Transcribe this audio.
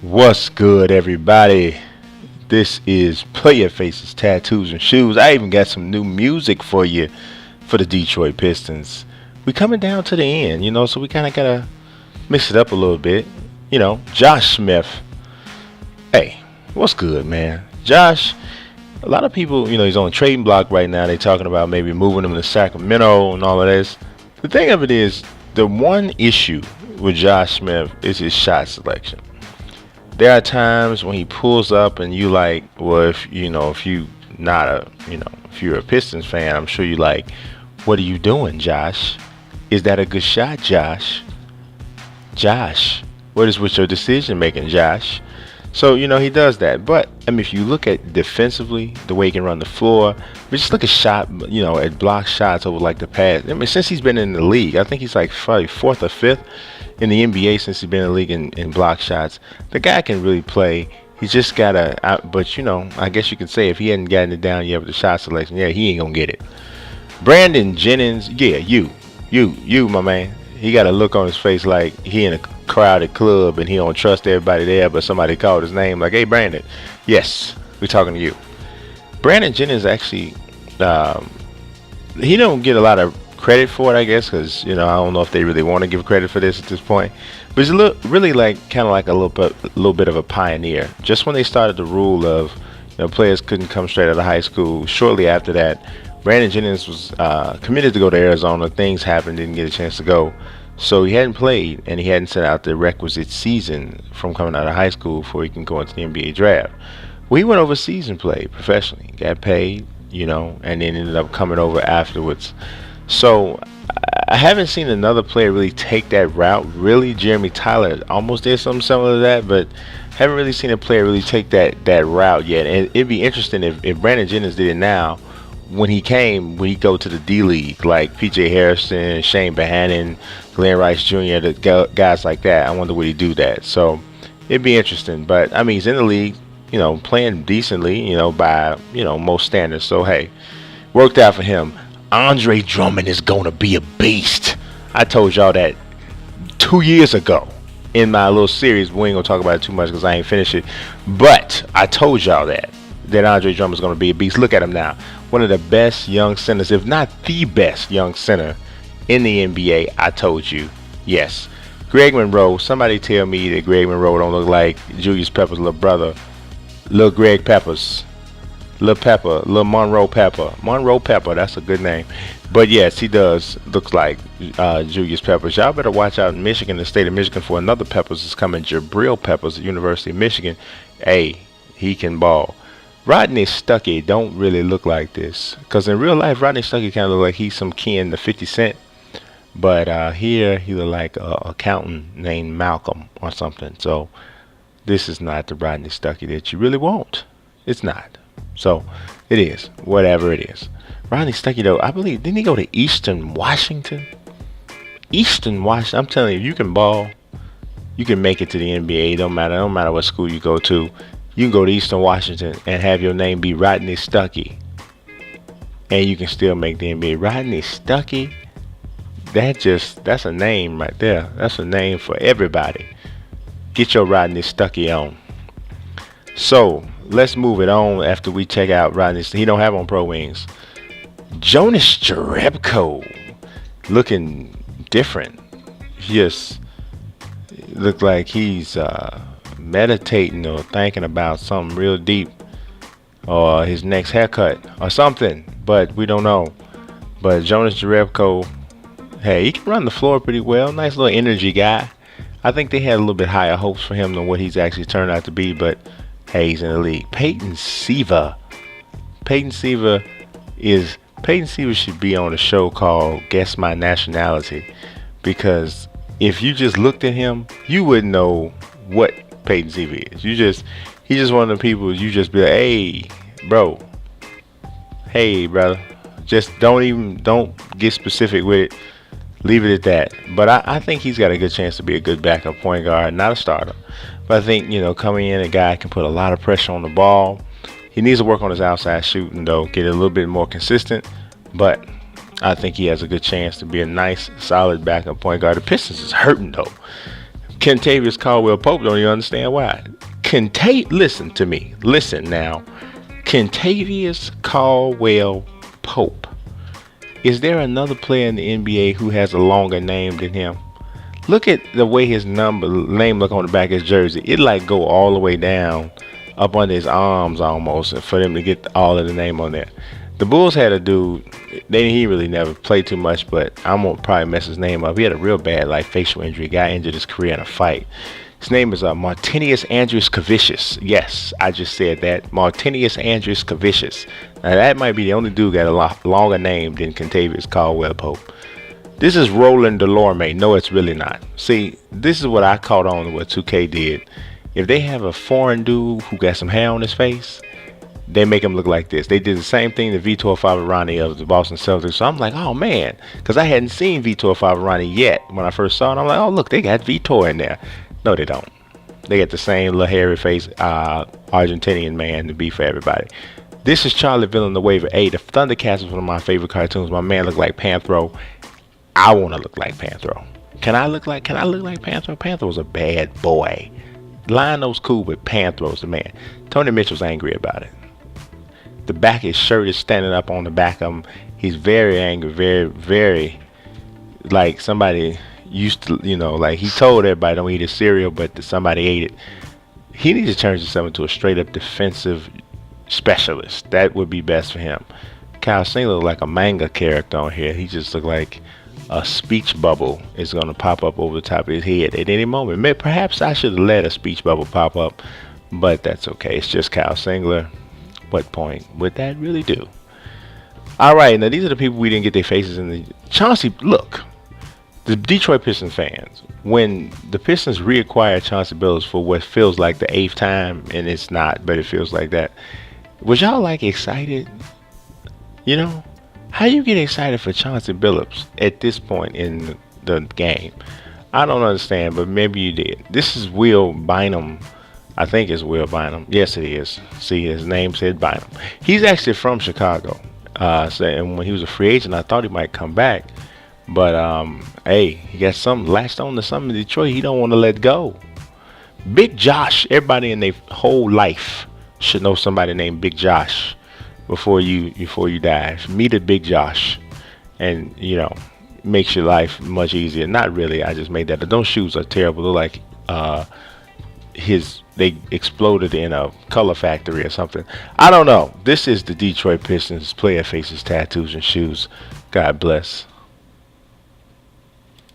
What's good, everybody? This is Player Faces, Tattoos, and Shoes. I even got some new music for you for the Detroit Pistons. We coming down to the end, so we kind of gotta mix it up a little bit. Josh Smith. Hey, what's good, man? Josh, a lot of people, he's on the trading block right now. They talking about maybe moving him to Sacramento and all of this. The thing of it is, the one issue with Josh Smith is his shot selection. There are times when he pulls up and you like, well, if you're a Pistons fan, I'm sure you like, what are you doing, Josh? Is that a good shot, Josh? Josh, what is with your decision making, Josh? So, he does that. But, if you look at defensively, the way he can run the floor, but just look at at block shots over like the past. Since he's been in the league, I think he's like probably fourth or fifth in the NBA since he's been in the league in block shots. The guy can really play. He's just gotta, but I guess you could say if he hadn't gotten it down yet with the shot selection, he ain't gonna get it. Brandon Jennings, you, my man. He got a look on his face like he in a crowded club and he don't trust everybody there, but somebody called his name like, hey, Brandon. Yes, we're talking to you. Brandon Jennings actually, he don't get a lot of credit for it, I guess, because, I don't know if they really want to give credit for this at this point. But he's really kind of like a little bit of a pioneer. Just when they started the rule of, players couldn't come straight out of high school, shortly after that, Brandon Jennings was committed to go to Arizona. Things happened, didn't get a chance to go. So he hadn't played, and he hadn't set out the requisite season from coming out of high school before he can go into the NBA draft. Well, he went overseas and played professionally, got paid, and then ended up coming over afterwards. So I haven't seen another player really take that route. Really, Jeremy Tyler almost did something similar to that, but haven't really seen a player really take that route yet. And it'd be interesting if Brandon Jennings did it now. When he go to the D League, like P.J. Harrison, Shane Bohannon, Glenn Rice Jr., the guys like that, I wonder would he do that. So it'd be interesting. But he's in the league, playing decently, by most standards. So hey, worked out for him. Andre Drummond is gonna be a beast. I told y'all that 2 years ago in my little series. We ain't gonna talk about it too much because I ain't finished it. But I told y'all that Andre Drummond is gonna be a beast. Look at him now. One of the best young centers, if not the best young center in the NBA. I told you. Yes. Greg Monroe. Somebody tell me that Greg Monroe don't look like Julius Pepper's little brother. Little Greg Peppers. Little Pepper. Little Monroe Pepper. Monroe Pepper. That's a good name. But yes, he does look like Julius Peppers. Y'all better watch out in Michigan, the state of Michigan, for another Peppers is coming. Jabril Peppers, the University of Michigan. Hey, he can ball. Rodney Stuckey don't really look like this, because in real life Rodney Stuckey kind of look like he's some kin to 50 Cent, but here he look like a accountant named Malcolm or something. So this is not the Rodney Stuckey that you really want. It's not. So it is whatever it is. Rodney Stuckey though, I believe, didn't he go to Eastern Washington? Eastern Washington. I'm telling you, you can ball, you can make it to the NBA. Don't matter what school you go to. You can go to Eastern Washington and have your name be Rodney Stuckey, and you can still make the NBA. Rodney Stuckey, that's a name right there. That's a name for everybody. Get your Rodney Stuckey on. So let's move it on after we check out Rodney. He don't have on Pro Wings. Jonas Jerebko looking different. Just look like he's meditating or thinking about something real deep, or his next haircut or something, but we don't know. But Jonas Jerebko, hey, he can run the floor pretty well. Nice little energy guy. I think they had a little bit higher hopes for him than what he's actually turned out to be, but hey, he's in the league. Peyton Siva should be on a show called Guess My Nationality, because if you just looked at him, you wouldn't know what Peyton Siva is. He's just one of the people you just be like, hey bro, hey brother, just don't get specific with it, leave it at that. But I think he's got a good chance to be a good backup point guard, not a starter. But I think coming in, a guy can put a lot of pressure on the ball. He needs to work on his outside shooting though, get it a little bit more consistent, but I think he has a good chance to be a nice solid backup point guard. The Pistons is hurting though. Kentavious CaldwellPope don't even understand why. Listen to me. Listen now. Kentavious CaldwellPope. Is there another player in the NBA who has a longer name than him? Look at the way his name look on the back of his jersey. It like go all the way down up under his arms almost for them to get all of the name on there. The Bulls had a dude, he really never played too much, but I'm gonna probably mess his name up. He had a real bad like facial injury. Guy injured his career in a fight. His name is Martinius Andrews Kavicius. Yes, I just said that. Martinius Andrews Kavicius. Now that might be the only dude got a lot longer name than Kentavious CaldwellPope. This is Roland Delorme. No, it's really not. See, this is what I caught on to what 2K did. If they have a foreign dude who got some hair on his face, they make him look like this. They did the same thing to Vitor Favarani of the Boston Celtics. So I'm like, oh man, because I hadn't seen Vitor Favarani yet when I first saw it. I'm like, oh look, they got Vitor in there. No, they don't. They got the same little hairy face Argentinian man to be for everybody. This is Charlie Villanueva. Hey, the Thundercats is one of my favorite cartoons. My man looked like Panthro. I want to look like Panthro. Can I look like Panthro? Panthro was a bad boy. Lionel's cool, but Panthro's the man. Tony Mitchell's angry about it. The back of his shirt is standing up on the back of him. He's very angry, very like somebody used to, like he told everybody don't eat his cereal, but somebody ate it. He needs to turn himself into a straight up defensive specialist. That would be best for him. Kyle Singler looked like a manga character on here. He just looked like a speech bubble is going to pop up over the top of his head at any moment. Perhaps I should have let a speech bubble pop up, but that's okay. It's just Kyle Singler. What point would that really do? All right, now these are the people we didn't get their faces in. The Chauncey, look, the Detroit Pistons fans, when the Pistons reacquired Chauncey Billups for what feels like the 8th time, and it's not, but it feels like that, was y'all like excited? How you get excited for Chauncey Billups at this point in the game? I don't understand, but maybe you did. This is Will Bynum. I think it's Will Bynum. Yes, it is. See, his name said Bynum. He's actually from Chicago. And when he was a free agent, I thought he might come back. But, hey, he got something latched on to something in Detroit he don't want to let go. Big Josh. Everybody in their whole life should know somebody named Big Josh before you die. Meet a Big Josh. And, makes your life much easier. Not really. I just made that. Those shoes are terrible. They're like, they exploded in a color factory or something. I don't know. This is the Detroit Pistons player faces, tattoos, and shoes. God bless.